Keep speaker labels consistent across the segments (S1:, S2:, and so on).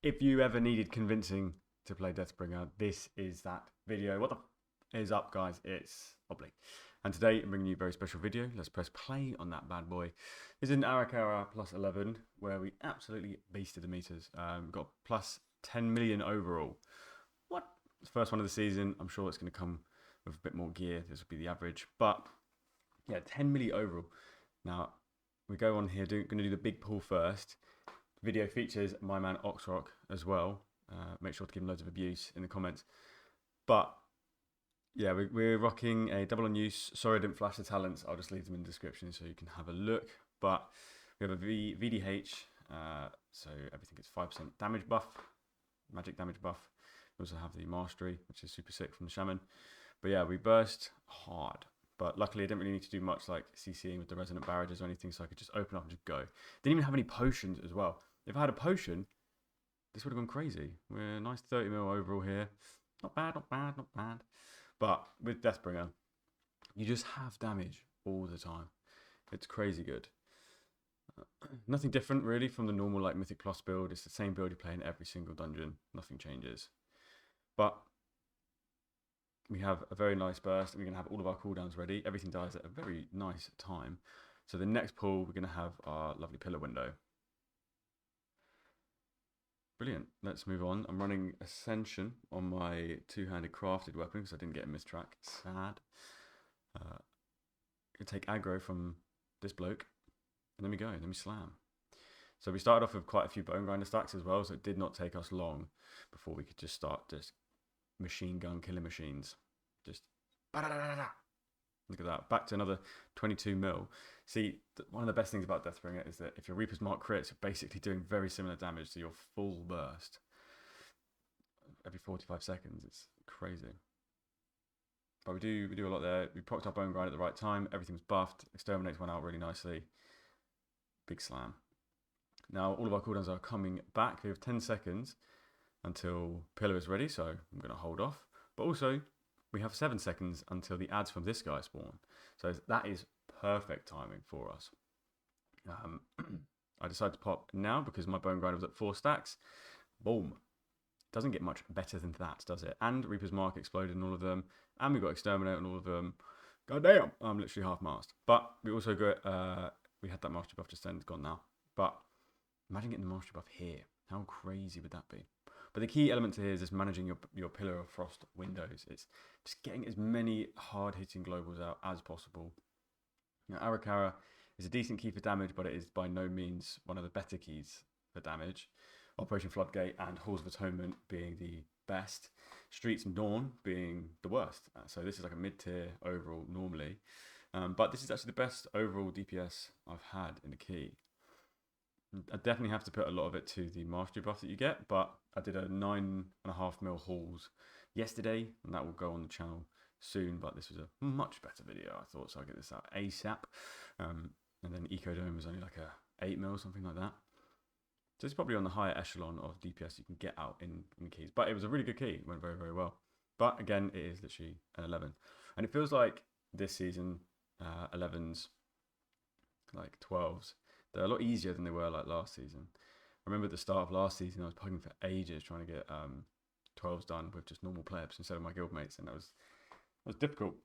S1: If you ever needed convincing to play Deathbringer, this is that video. What the is up, guys? It's Oblate. And today I'm bringing you a very special video. Let's press play on that bad boy. This is an Ara-Kara plus 11, where we absolutely beasted the meters. Got plus 10 million overall. What? First one of the season. I'm sure it's going to come with a bit more gear. This will be the average. But yeah, 10 million overall. Now, we go on here, going to do the big pull first. Video features my man Oxrock as well. Make sure to give him loads of abuse in the comments. But yeah, we're rocking a double on use. Sorry I didn't flash the talents. I'll just leave them in the description so you can have a look. But we have a VDH, so everything gets 5% damage buff, magic damage buff. We also have the mastery, which is super sick from the shaman. But yeah, we burst hard. But luckily I didn't really need to do much like CCing with the resonant barrages or anything, so I could just open up and just go. Didn't even have any potions as well. If I had a potion, this would have gone crazy. We're a nice 30 mil overall here. Not bad, not bad, not bad. But with Deathbringer, you just have damage all the time. It's crazy good. Nothing different really from the normal like Mythic Plus build. It's the same build you play in every single dungeon. Nothing changes. But we have a very nice burst, and we're going to have all of our cooldowns ready. Everything dies at a very nice time. So the next pull, we're going to have our lovely pillar window. Brilliant. Let's move on. I'm running Ascension on my two-handed crafted weapon because I didn't get a mistrack. Sad. Could take aggro from this bloke, and then we go. Then we slam. So we started off with quite a few bone grinder stacks as well, so it did not take us long before we could just start just machine gun killing machines. Just look at that. Back to another 22 mil. See, one of the best things about Deathbringer is that if your Reaper's Mark crits, you're basically doing very similar damage to your full burst every 45 seconds. It's crazy. But we do a lot there. We procced our bone grind at the right time. Everything was buffed. Exterminates went out really nicely. Big slam. Now all of our cooldowns are coming back. We have 10 seconds until Pillar is ready, so I'm going to hold off. But also, we have 7 seconds until the ads from this guy spawn. So that is perfect timing for us. I decided to pop now because my bone grinder was at 4 stacks. Boom. Doesn't get much better than that, does it? And Reaper's Mark exploded in all of them. And we got Exterminate on all of them. God damn, I'm literally half mast. But we also got, we had that mastery buff just then, it's gone now. But imagine getting the mastery buff here. How crazy would that be? But the key element to here is just managing your Pillar of Frost windows. It's just getting as many hard-hitting globals out as possible. Now, Ara-Kara is a decent key for damage, but it is by no means one of the better keys for damage. Operation Floodgate and Halls of Atonement being the best. Streets and Dawn being the worst. So this is like a mid-tier overall normally. But this is actually the best overall DPS I've had in the key. I definitely have to put a lot of it to the mastery buff that you get, but I did a 9.5 mil hauls yesterday, and that will go on the channel soon, but this was a much better video, I thought, so I'll get this out ASAP. And then Eco Dome was only like a 8 mil, something like that. So it's probably on the higher echelon of DPS you can get out in keys, but it was a really good key, it went very, very well. But again, it is literally an 11. And it feels like this season, 11s, like 12s, they're a lot easier than they were like last season. I remember at the start of last season, I was pugging for ages trying to get 12s done with just normal plebs instead of my guildmates, and that was difficult.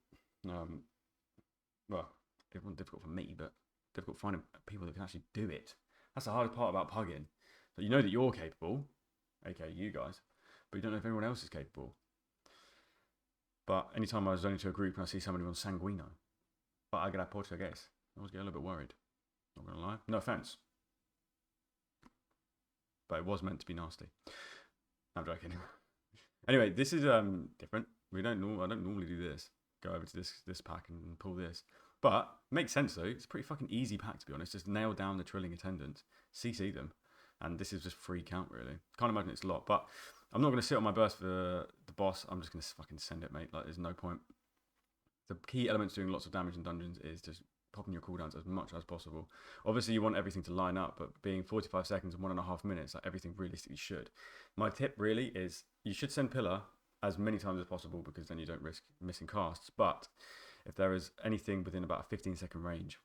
S1: Well, it wasn't difficult for me, but difficult finding people that can actually do it. That's the hardest part about pugging. So you know that you're capable, aka you guys, but you don't know if anyone else is capable. But anytime I was only to a group and I see somebody on Sanguino, but I get a Portuguese, I always get a little bit worried. Not gonna lie. No offense. But it was meant to be nasty. I'm joking. Anyway, this is different. I don't normally do this. Go over to this pack and pull this. But makes sense though. It's a pretty fucking easy pack to be honest. Just nail down the trilling attendants, CC them, and this is just free count really. Can't imagine it's a lot, but I'm not gonna sit on my burst for the boss. I'm just gonna fucking send it, mate. Like there's no point. The key elements doing lots of damage in dungeons is just popping your cooldowns as much as possible. Obviously, you want everything to line up, but being 45 seconds and 1.5 minutes, like everything realistically should. My tip really is you should send Pillar as many times as possible because then you don't risk missing casts. But if there is anything within about a 15-second range,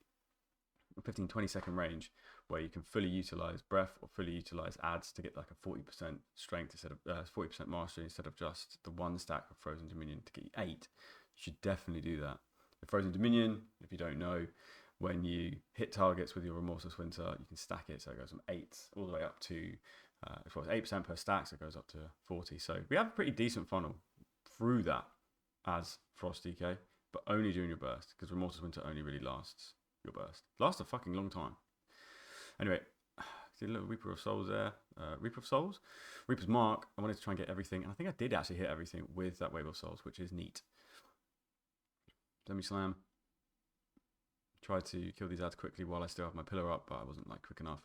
S1: 15-20 second range where you can fully utilize breath or fully utilize adds to get like a 40% strength instead of 40% mastery instead of just the one stack of Frozen Dominion to get you 8. You should definitely do that. The Frozen Dominion, if you don't know, when you hit targets with your Remorseless Winter, you can stack it, so it goes from 8 all the way up to 8% per stack, so it goes up to 40. So we have a pretty decent funnel through that as Frost DK, but only during your burst, because Remorseless Winter only really lasts your burst. Lasts a fucking long time. Anyway, see a little Reaper of Souls there. Reaper of Souls? Reaper's Mark. I wanted to try and get everything, and I think I did actually hit everything with that Wave of Souls, which is neat. Demi Slam. Tried to kill these ads quickly while I still have my pillar up, but I wasn't like quick enough.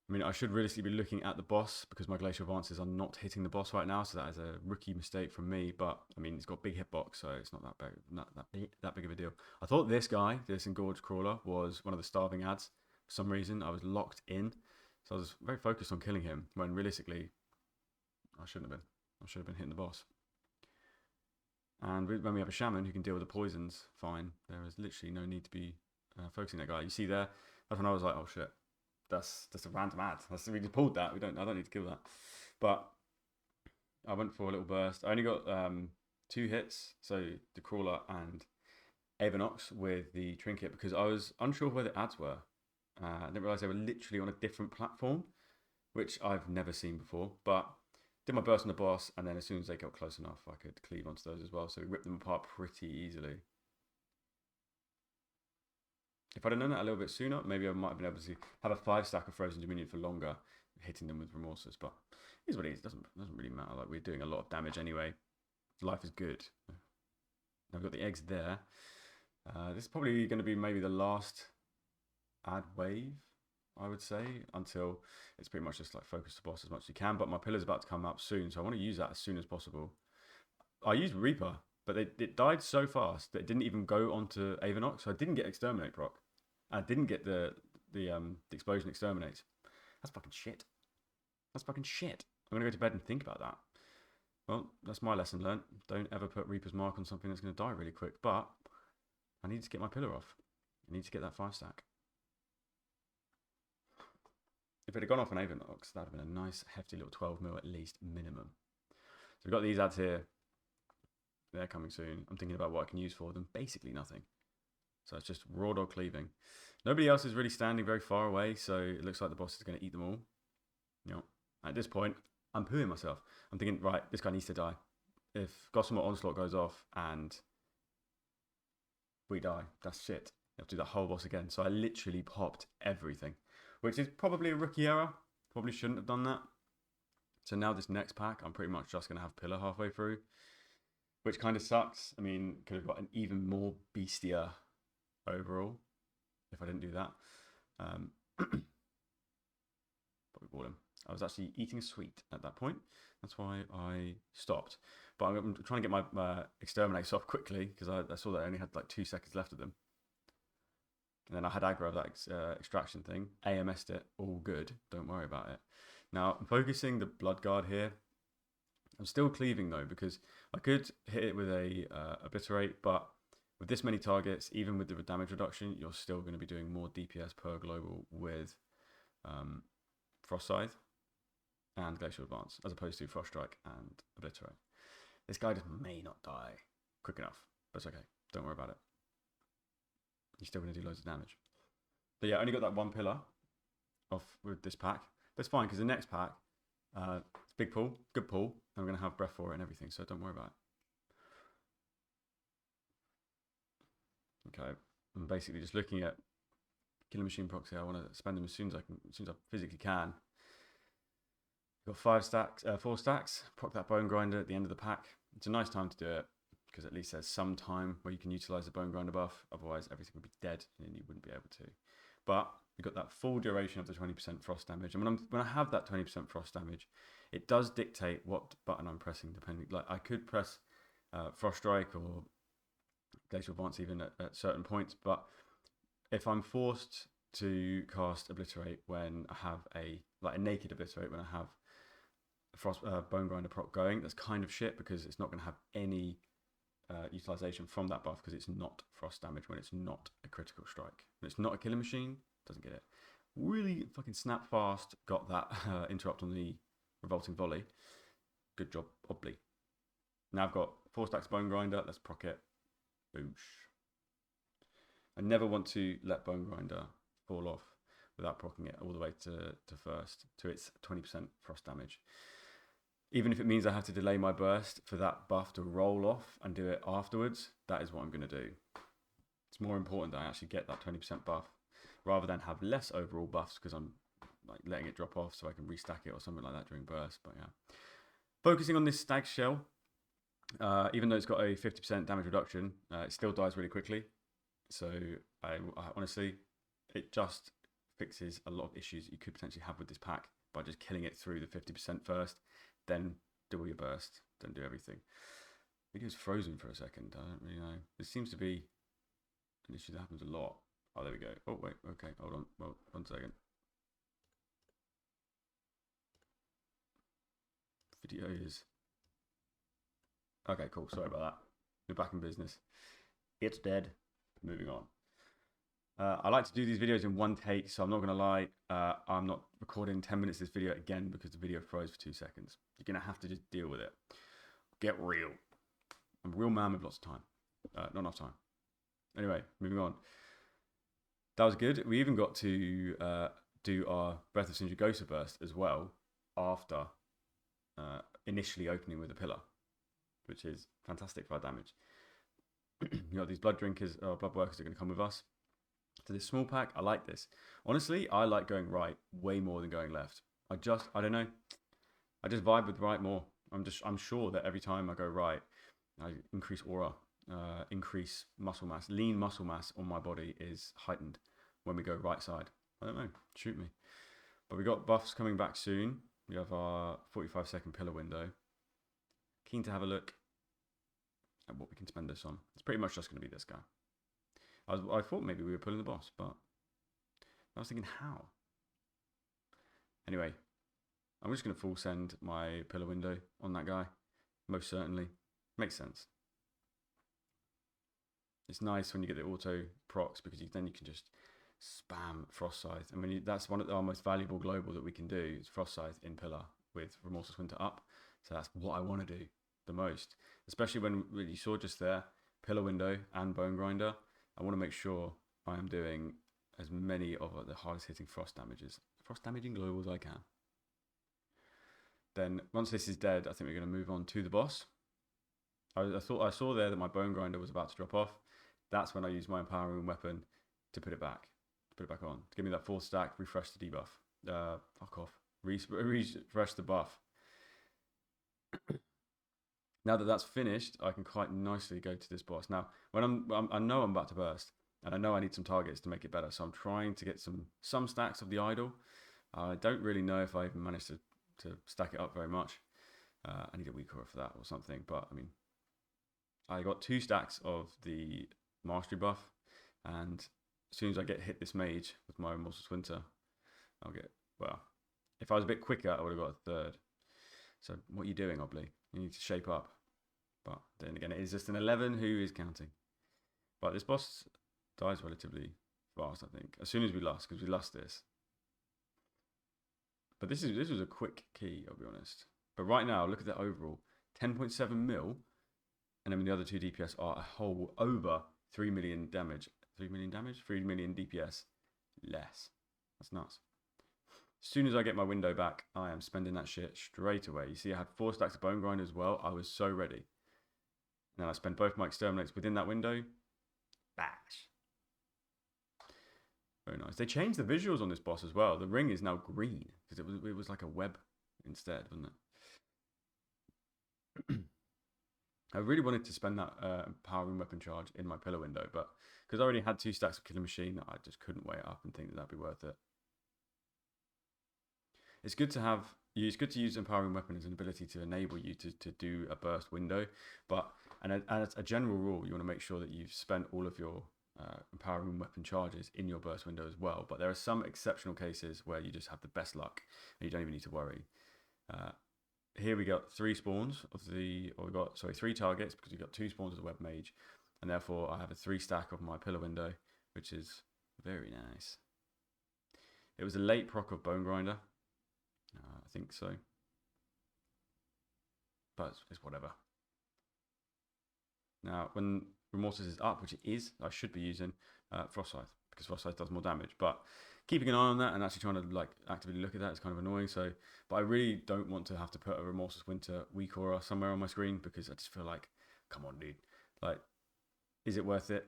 S1: I mean, I should realistically be looking at the boss because my Glacial Advances are not hitting the boss right now, so that is a rookie mistake from me. But I mean, it's got big hitbox, so it's not that big of a deal. I thought this guy, this Engorged Crawler, was one of the starving ads. For some reason, I was locked in, so I was very focused on killing him. When realistically, I shouldn't have been. I should have been hitting the boss. And when we have a Shaman who can deal with the poisons, fine. There is literally no need to be focusing that guy. You see there, that's when I was like, oh shit. That's just a random ad. We just pulled that. I don't need to kill that. But I went for a little burst. I only got 2 hits, so the Crawler and Avanox with the Trinket, because I was unsure where the ads were. I didn't realise they were literally on a different platform, which I've never seen before. But did my burst on the boss, and then as soon as they got close enough, I could cleave onto those as well. So we ripped them apart pretty easily. If I'd have known that a little bit sooner, maybe I might have been able to have a 5 stack of Frozen Dominion for longer, hitting them with Remorseless. But it is what it is. It doesn't really matter. Like, we're doing a lot of damage anyway. Life is good. Now I've got the eggs there. This is probably going to be maybe the last ad wave, I would say, until it's pretty much just like focus the boss as much as you can. But my pillar's about to come up soon, so I want to use that as soon as possible. I used Reaper, but it died so fast that it didn't even go onto Avanox, so I didn't get Exterminate proc. I didn't get the Explosion Exterminate. That's fucking shit. That's fucking shit. I'm going to go to bed and think about that. Well, that's my lesson learned. Don't ever put Reaper's Mark on something that's going to die really quick. But I need to get my pillar off. I need to get that 5 stack. If it had gone off an Avanox, that would have been a nice, hefty little 12 mil at least, minimum. So we've got these ads here. They're coming soon. I'm thinking about what I can use for them. Basically nothing. So it's just raw dog cleaving. Nobody else is really standing very far away, so it looks like the boss is going to eat them all. You know, at this point, I'm pooing myself. I'm thinking, right, this guy needs to die. If Gossamer Onslaught goes off and we die, that's shit. You have to do that whole boss again. So I literally popped everything, which is probably a rookie error. Probably shouldn't have done that. So now this next pack, I'm pretty much just going to have pillar halfway through, which kind of sucks. I mean, could have got an even more beastier overall if I didn't do that. Probably bought him. I was actually eating sweet at that point. That's why I stopped. But I'm trying to get my Exterminates off quickly because I saw that I only had like 2 seconds left of them. And then I had aggro of that extraction thing. AMS'd it, all good. Don't worry about it. Now, I'm focusing the Blood Guard here. I'm still cleaving though, because I could hit it with a Obliterate, but with this many targets, even with the damage reduction, you're still going to be doing more DPS per global with Frost Scythe and Glacial Advance, as opposed to Frost Strike and Obliterate. This guy just may not die quick enough, but it's okay. Don't worry about it. You're still going to do loads of damage. But yeah, I only got that 1 pillar off with this pack. That's fine, because the next pack, it's big pull, good pull, and we're going to have breath for it and everything, so don't worry about it. Okay, I'm basically just looking at Killing Machine proxy. I want to spend them as soon as I physically can. Got 4 stacks. Proc that Bone Grinder at the end of the pack. It's a nice time to do it, because at least there's some time where you can utilize the Bone Grinder buff. Otherwise, everything would be dead and you wouldn't be able to. But we got that full duration of the 20% frost damage. And when I have that 20% frost damage, it does dictate what button I'm pressing. Depending, like I could press Frost Strike or Glacial Advance even at certain points. But if I'm forced to cast Obliterate when I have a naked Obliterate when I have a Bone Grinder proc going, that's kind of shit, because it's not going to have any utilization from that buff because it's not frost damage when it's not a critical strike. When it's not a killing machine, doesn't get it. Really fucking snap fast, got that interrupt on the revolting volley. Good job, Obley. Now I've got 4 stacks Bone Grinder, let's proc it. Boosh. I never want to let Bone Grinder fall off without proccing it all the way to first, to its 20% frost damage. Even if it means I have to delay my burst for that buff to roll off and do it afterwards, that is what I'm going to do. It's more important that I actually get that 20% buff rather than have less overall buffs because I'm like letting it drop off so I can restack it or something like that during burst. But yeah, focusing on this stag shell, even though it's got a 50% damage reduction, it still dies really quickly. So I honestly, it just fixes a lot of issues that you could potentially have with this pack by just killing it through the 50% first, then do all your burst, then do everything. Video's frozen for a second. I don't really know. This seems to be an issue that happens a lot. Oh, there we go. Oh, wait. Okay, hold on. Well, 1 second. Video is... Okay, cool. Sorry about that. We're back in business. It's dead. Moving on. I like to do these videos in one take, so I'm not going to lie. I'm not recording 10 minutes of this video again because the video froze for 2 seconds. You're going to have to just deal with it. Get real. I'm a real man with lots of time. Not enough time. Anyway, moving on. That was good. We even got to do our Breath of Sindragosa burst as well after initially opening with a pillar, which is fantastic for our damage. You know, these blood drinkers or blood workers are going to come with us. To this small pack, I like this. Honestly, I like going right way more than going left. I don't know. I just vibe with right more. I'm sure that every time I go right, I increase aura, increase muscle mass. Lean muscle mass on my body is heightened when we go right side. I don't know. Shoot me. But we got buffs coming back soon. We have our 45-second pillar window. Keen to have a look at what we can spend this on. It's pretty much just going to be this guy. I thought maybe we were pulling the boss, but I was thinking how. Anyway, I'm just going to full send my pillar window on that guy. Most certainly. Makes sense. It's nice when you get the auto procs because then you can just spam Frost Scythe. I mean, that's one of our most valuable global that we can do is Frost Scythe in pillar with Remorseless Winter up. So that's what I want to do the most. Especially when you saw just there, pillar window and bone grinder. I want to make sure I am doing as many of the hardest hitting frost damaging globals I can. Then once this is dead, I think we're going to move on to the boss. I saw there that my bone grinder was about to drop off. That's when I used my empowering weapon to put it back on, to give me that 4th stack, refresh the debuff. Fuck off. Refresh the buff. Now that that's finished, I can quite nicely go to this boss. Now, when I know I'm about to burst, and I know I need some targets to make it better, so I'm trying to get some stacks of the idol. I don't really know if I even managed to stack it up very much. I need a weak aura for that or something, but I mean, I got 2 stacks of the mastery buff, and as soon as I get hit this mage with my Remorseless Winter, I'll get, well, if I was a bit quicker, I would have got a 3rd. So what are you doing, Obley? You need to shape up. But then again, it is just an 11. Who is counting? But this boss dies relatively fast, I think. As soon as we lost, because we lost this. But this was a quick key, I'll be honest. But right now, look at that overall. 10.7 mil. And then the other 2 DPS are a whole over 3 million damage. 3 million damage? 3 million DPS less. That's nuts. As soon as I get my window back, I am spending that shit straight away. You see, I had 4 stacks of bone grind as well. I was so ready. And then I spent both my exterminates within that window. Bash. Very nice. They changed the visuals on this boss as well. The ring is now green because it was like a web instead, wasn't it? I really wanted to spend that empowering weapon charge in my pillar window, but because I already had 2 stacks of Killer Machine, I just couldn't weigh it up and think that that'd be worth it. It's good to use empowering weapon as an ability to enable you to do a burst window, but as a general rule, you want to make sure that you've spent all of your empowering weapon charges in your burst window as well. But there are some exceptional cases where you just have the best luck and you don't even need to worry. here we got 3 spawns of the, or we got, sorry, 3 targets because we got 2 spawns of the web mage, and therefore I have a 3 stack of my pillar window, which is very nice. It was a late proc of bone grinder, I think so, but it's whatever. Now when Remorseless is up, which it is, I should be using Frost Scythe because Frost Scythe does more damage, but keeping an eye on that and actually trying to like actively look at that is kind of annoying. So, but I really don't want to have to put a Remorseless Winter weak aura somewhere on my screen because I just feel like, come on, dude. Like, is it worth it?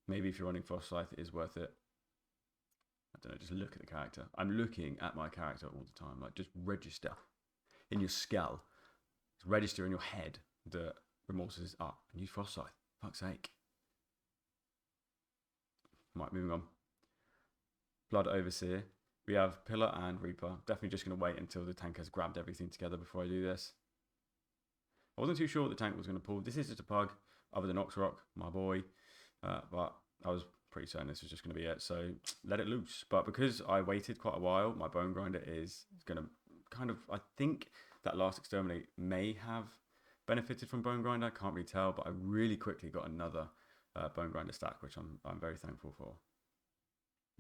S1: Maybe if you're running Frost Scythe, it is worth it. I don't know, just look at the character. I'm looking at my character all the time. Like, just register in your skull. Register in your head that Remorseless is up and use Frost Scythe. Fuck's sake. Right, moving on. Blood Overseer. We have Pillar and Reaper. Definitely just going to wait until the tank has grabbed everything together before I do this. I wasn't too sure what the tank was going to pull. This is just a pug, other than Oxrock, my boy. But I was pretty certain this was just going to be it. So let it loose. But because I waited quite a while, my Bone Grinder is going to kind of, I think that last Exterminate may have benefited from Bone Grinder. I can't really tell, but I really quickly got another Bone Grinder stack, which I'm very thankful for.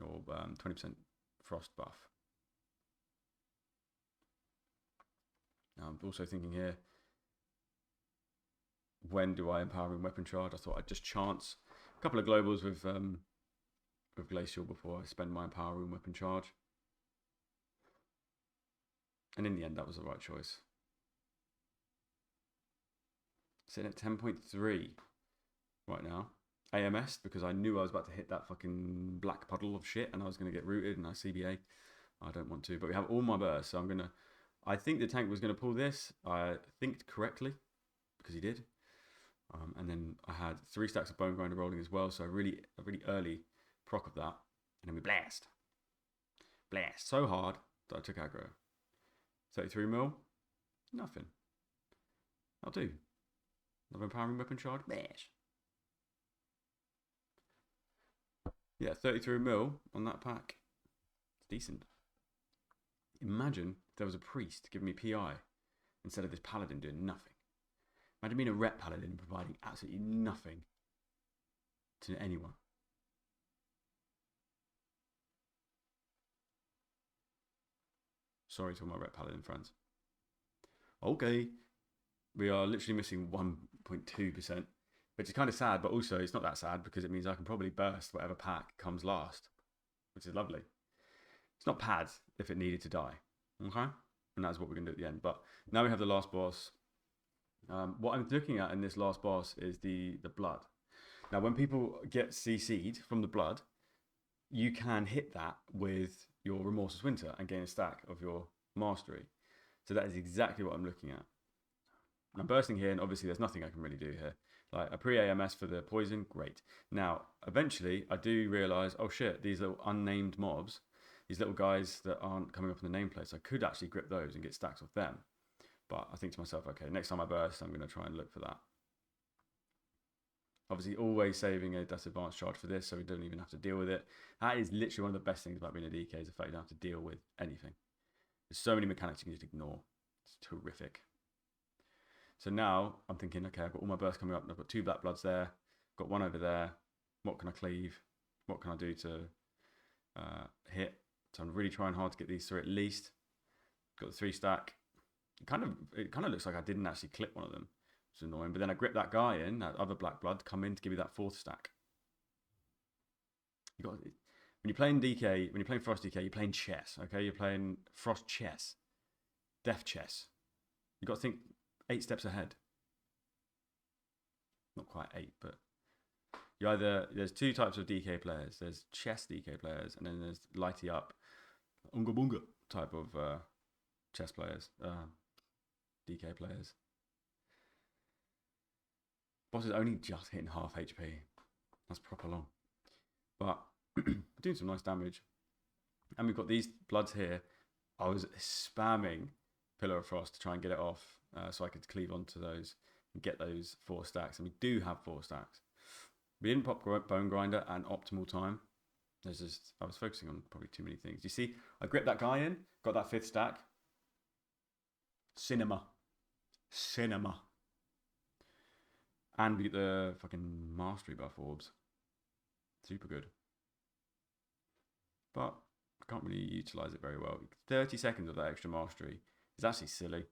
S1: Or 20% frost buff. Now I'm also thinking here, when do I Empowering Weapon Charge? I thought I'd just chance a couple of globals with Glacial before I spend my Empowering Weapon Charge. And in the end, that was the right choice. Sitting at 10.3 right now. AMS because I knew I was about to hit that fucking black puddle of shit and I was going to get rooted and I CBA. I don't want to, but we have all my bursts, so I think the tank was going to pull this. I think correctly because he did. And then I had 3 stacks of Bone Grinder rolling as well, so a really early proc of that. And then we blast so hard that I took aggro. 33 mil, nothing. I'll do. Another Empowering Weapon Charge, bash. Yeah, 33 mil on that pack. It's decent. Imagine if there was a priest giving me PI instead of this paladin doing nothing. Imagine being a rep paladin and providing absolutely nothing to anyone. Sorry to all my rep paladin friends. Okay. We are literally missing 1.2%. Which is kind of sad, but also it's not that sad because it means I can probably burst whatever pack comes last, which is lovely. It's not pads if it needed to die, okay? And that's what we're going to do at the end. But now we have the last boss. What I'm looking at in this last boss is the blood. Now, when people get CC'd from the blood, you can hit that with your Remorseless Winter and gain a stack of your mastery. So that is exactly what I'm looking at. I'm bursting here, and obviously there's nothing I can really do here. Like a pre-AMS for the poison, great. Now, eventually, I do realise, oh shit, these little unnamed mobs, these little guys that aren't coming up in the nameplates, I could actually grip those and get stacks off them. But I think to myself, okay, next time I burst, I'm going to try and look for that. Obviously, always saving a Death Advance charge for this, so we don't even have to deal with it. That is literally one of the best things about being a DK, is the fact you don't have to deal with anything. There's so many mechanics you can just ignore. It's terrific. So now I'm thinking, okay, I've got all my bursts coming up. And I've got 2 Black Bloods there. Got 1 over there. What can I cleave? What can I do to hit? So I'm really trying hard to get these 3 at least. Got the 3 stack. It kind of looks like I didn't actually clip one of them. It's annoying. But then I grip that guy in, that other Black Blood, come in to give you that 4th stack. When you're playing DK, when you're playing Frost DK, you're playing chess. Okay, you're playing Frost chess, Death chess. You got to think 8 steps ahead. Not quite 8, but there's 2 types of DK players. There's chess DK players, and then there's lighty up, unga bunga type of chess players, DK players. Boss is only just hitting half HP. That's proper long, but doing some nice damage. And we've got these bloods here. I was spamming Pillar of Frost to try and get it off, so I could cleave onto those and get those 4 stacks. And we do have 4 stacks. We didn't pop Bone Grinder and optimal time. I was focusing on probably too many things. You see, I gripped that guy in, got that 5th stack. Cinema. Cinema. And we get the fucking mastery buff orbs. Super good. But I can't really utilize it very well. 30 seconds of that extra mastery is actually silly.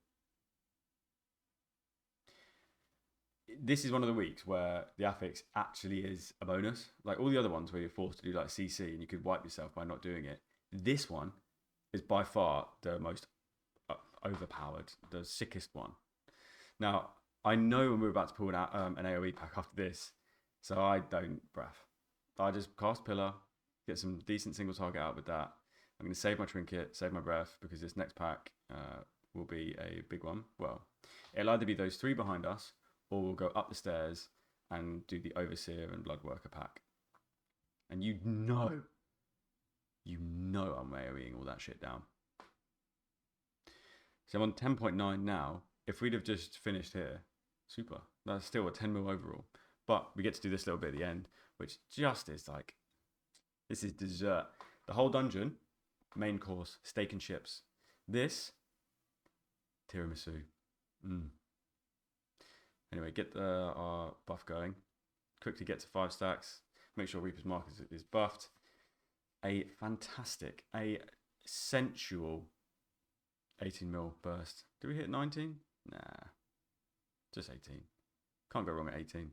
S1: This is one of the weeks where the affix actually is a bonus. Like all the other ones where you're forced to do like CC and you could wipe yourself by not doing it. This one is by far the most overpowered, the sickest one. Now, I know when we're about to pull an AoE pack after this, so I don't breath. I just cast Pillar, get some decent single target out with that. I'm going to save my trinket, save my breath, because this next pack will be a big one. Well, it'll either be those 3 behind us, or we'll go up the stairs and do the Overseer and Bloodworker pack. And you know I'm AoEing all that shit down. So I'm on 10.9 now. If we'd have just finished here, super. That's still a 10 mil overall. But we get to do this little bit at the end, which just is like, this is dessert. The whole dungeon, main course, steak and chips. This, tiramisu. Anyway, get our buff going. Quickly get to 5 stacks. Make sure Reaper's Mark is buffed. A fantastic, a sensual 18 mil burst. Did we hit 19? Nah, just 18. Can't go wrong at 18.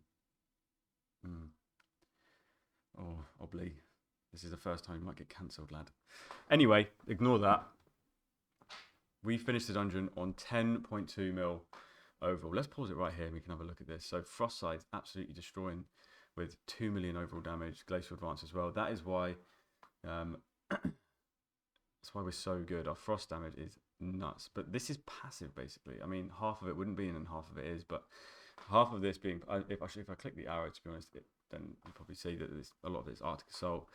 S1: Oh, Obli. This is the first time you might get cancelled, lad. Anyway, ignore that. We finished the dungeon on 10.2 mil overall. Let's pause it right here and we can have a look at this. So Frostside's absolutely destroying with 2 million overall damage. Glacial Advance as well. That is why that's why we're so good. Our frost damage is nuts. But this is passive basically. I mean, half of it wouldn't be and half of it is, but half of this being, if I click the arrow, to be honest, then you probably see that a lot of it's Arctic Assault.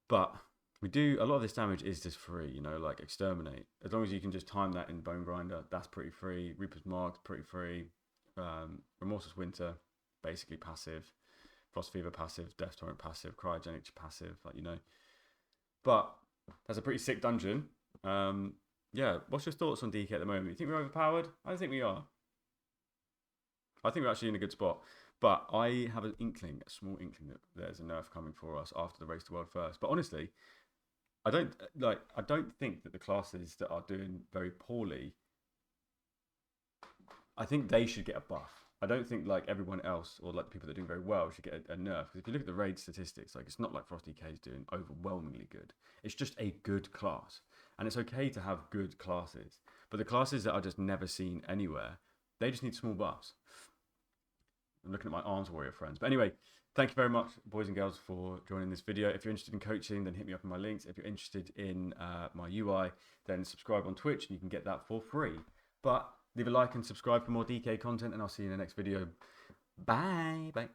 S1: But we do, a lot of this damage is just free, you know, like Exterminate. As long as you can just time that in Bone Grinder, that's pretty free. Reaper's Mark's pretty free. Remorseless Winter, basically passive. Frost Fever passive. Death Torrent passive. Cryogenic passive, like, you know. But that's a pretty sick dungeon. Yeah, what's your thoughts on DK at the moment? You think we're overpowered? I think we are. I think we're actually in a good spot. But I have an inkling, a small inkling, that there's a nerf coming for us after the Race to World First. But honestly, I don't think that the classes that are doing very poorly, I think they should get a buff. I don't think like everyone else or like the people that are doing very well should get a nerf. Because if you look at the raid statistics, like it's not like Frost DK is doing overwhelmingly good. It's just a good class. And it's okay to have good classes. But the classes that are just never seen anywhere, they just need small buffs. I'm looking at my Arms Warrior friends. But anyway, thank you very much, boys and girls, for joining this video. If you're interested in coaching, then hit me up in my links. If you're interested in my UI, then subscribe on Twitch and you can get that for free. But leave a like and subscribe for more DK content and I'll see you in the next video. Bye. Bye.